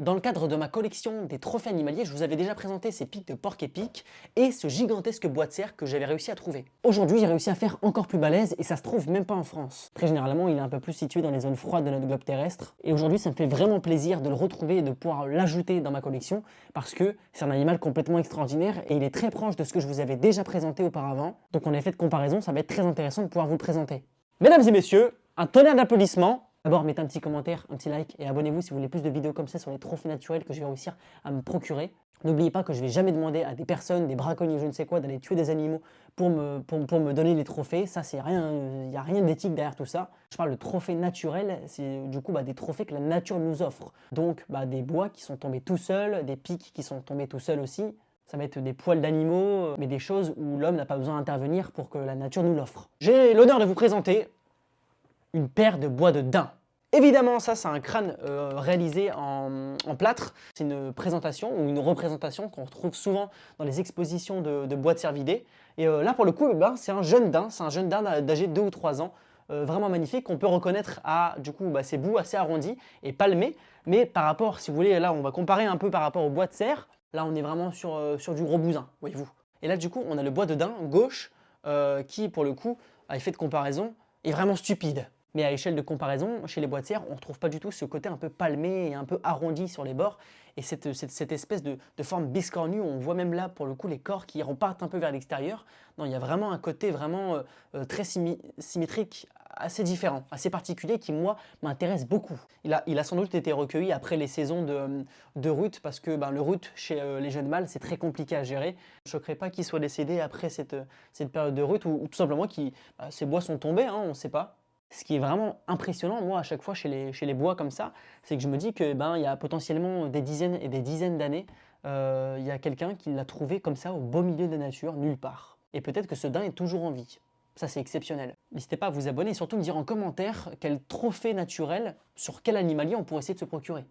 Dans le cadre de ma collection des trophées animaliers, je vous avais déjà présenté ces pics de porc-épic et ce gigantesque bois de cerf que j'avais réussi à trouver. Aujourd'hui, j'ai réussi à faire encore plus balèze et ça se trouve même pas en France. Très généralement, il est un peu plus situé dans les zones froides de notre globe terrestre. Et aujourd'hui, ça me fait vraiment plaisir de le retrouver et de pouvoir l'ajouter dans ma collection parce que c'est un animal complètement extraordinaire et il est très proche de ce que je vous avais déjà présenté auparavant. Donc en effet de comparaison, ça va être très intéressant de pouvoir vous le présenter. Mesdames et messieurs, un tonnerre d'applaudissements. D'abord, mettez un petit commentaire, un petit like et abonnez-vous si vous voulez plus de vidéos comme ça sur les trophées naturels que je vais réussir à me procurer. N'oubliez pas que je ne vais jamais demander à des personnes, des braconniers, je ne sais quoi, d'aller tuer des animaux pour me donner les trophées. Ça, c'est rien, il n'y a rien d'éthique derrière tout ça. Je parle de trophées naturels, c'est du coup des trophées que la nature nous offre. Donc des bois qui sont tombés tout seuls, des pics qui sont tombés tout seuls aussi. Ça va être des poils d'animaux, mais des choses où l'homme n'a pas besoin d'intervenir pour que la nature nous l'offre. J'ai l'honneur de vous présenter une paire de bois de daim. Évidemment, ça, c'est un crâne réalisé en plâtre. C'est une présentation ou une représentation qu'on retrouve souvent dans les expositions de bois de cervidés. Et là, pour le coup, c'est un jeune daim. C'est un jeune daim d'âgé de 2 ou 3 ans. Vraiment magnifique, qu'on peut reconnaître à ses bouts assez arrondis et palmés. Mais par rapport, si vous voulez, là, on va comparer un peu par rapport au bois de cerf. Là, on est vraiment sur du gros bousin, voyez-vous. Et là, du coup, on a le bois de daim gauche qui, pour le coup, à effet de comparaison, est vraiment stupide. Mais à échelle de comparaison, chez les bois de cerf, on ne retrouve pas du tout ce côté un peu palmé et un peu arrondi sur les bords. Et cette espèce de forme biscornue, on voit même là, pour le coup, les corps qui repartent un peu vers l'extérieur. Non, il y a vraiment un côté vraiment très symétrique, assez différent, assez particulier, qui, moi, m'intéresse beaucoup. Il a sans doute été recueilli après les saisons de rut, parce que le rut, chez les jeunes mâles, c'est très compliqué à gérer. Je ne choquerais pas qu'il soit décédé après cette période de rut, ou tout simplement que ces bois sont tombés, hein, on ne sait pas. Ce qui est vraiment impressionnant, moi, à chaque fois chez les bois comme ça, c'est que je me dis que il y a potentiellement des dizaines et des dizaines d'années, il y a quelqu'un qui l'a trouvé comme ça au beau milieu de la nature, nulle part. Et peut-être que ce daim est toujours en vie. Ça, c'est exceptionnel. N'hésitez pas à vous abonner et surtout me dire en commentaire quel trophée naturel, sur quel animalier on pourrait essayer de se procurer.